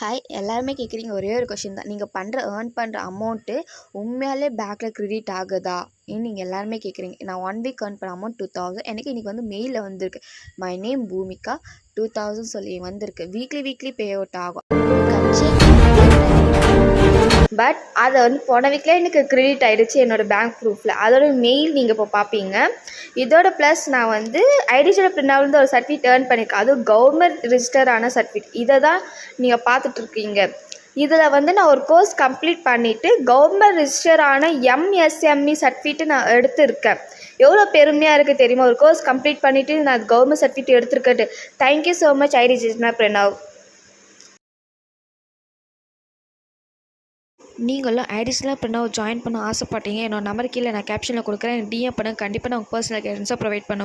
Hi, எல்லாருமே கேட்குறீங்க ஒரே ஒரு கொஷின் தான். நீங்கள் ஏர்ன் பண்ணுற அமௌண்ட்டு உண்மையாலே பேங்க்கில் கிரெடிட் ஆகுதா நீங்கள் எல்லாருமே கேட்குறீங்க. நான் 1 வீக் ஏர்ன் பண்ண அமௌண்ட் 2000. எனக்கு இன்றைக்கி வந்து மெயிலில் வந்திருக்கு. மை நேம் பூமிகா 2000 சொல்லி வந்திருக்கு. வீக்லி பே அவுட் ஆகும். பட் அதை வந்து போன வீக்கில் எனக்கு கிரெடிட் ஆகிடுச்சு என்னோடய பேங்க் ப்ரூஃபில். அதோட மெயில் நீங்கள் இப்போ பார்ப்பீங்க. இதோட ப்ளஸ் நான் வந்து ஐடிஜியில் பிரிண்டாவிலேருந்து ஒரு சர்டிஃபிகேட் ஏர்ன் பண்ணியிருக்கேன். அதுவும் கவர்மெண்ட் ரிஜிஸ்டர் ஆன சர்டிஃபிகேட். இதை தான் நீங்கள் பார்த்துட்ருக்கீங்க. இதில் வந்து நான் ஒரு கோர்ஸ் கம்ப்ளீட் பண்ணிவிட்டு கவர்மெண்ட் ரிஜிஸ்டர் ஆன எம்எஸ்எம்இ சர்டிஃபிகேட்டு நான் எடுத்திருக்கேன். எவ்வளோ பெருமையாக இருக்குது தெரியுமா? ஒரு கோர்ஸ் கம்ப்ளீட் பண்ணிவிட்டு நான் கவர்மெண்ட் சர்டிஃபிகேட் எடுத்திருக்கேன். தேங்க்யூ ஸோ மச் ஐடிஜினா பிரணவ். நீங்களும் ஐடிஸ்லாம் பிரணவ் ஜாயின் பண்ண ஆசைப்பட்டீங்க, என்னோட நம்பர் கீழே நான் கேப்ஷனில் கொடுக்குறேன். டிஎம் பண்ண கண்டிப்பாக நான் உங்கள் பர்சனல் கைடன்ஸாக ப்ரொவைட் பண்ணுவேன்.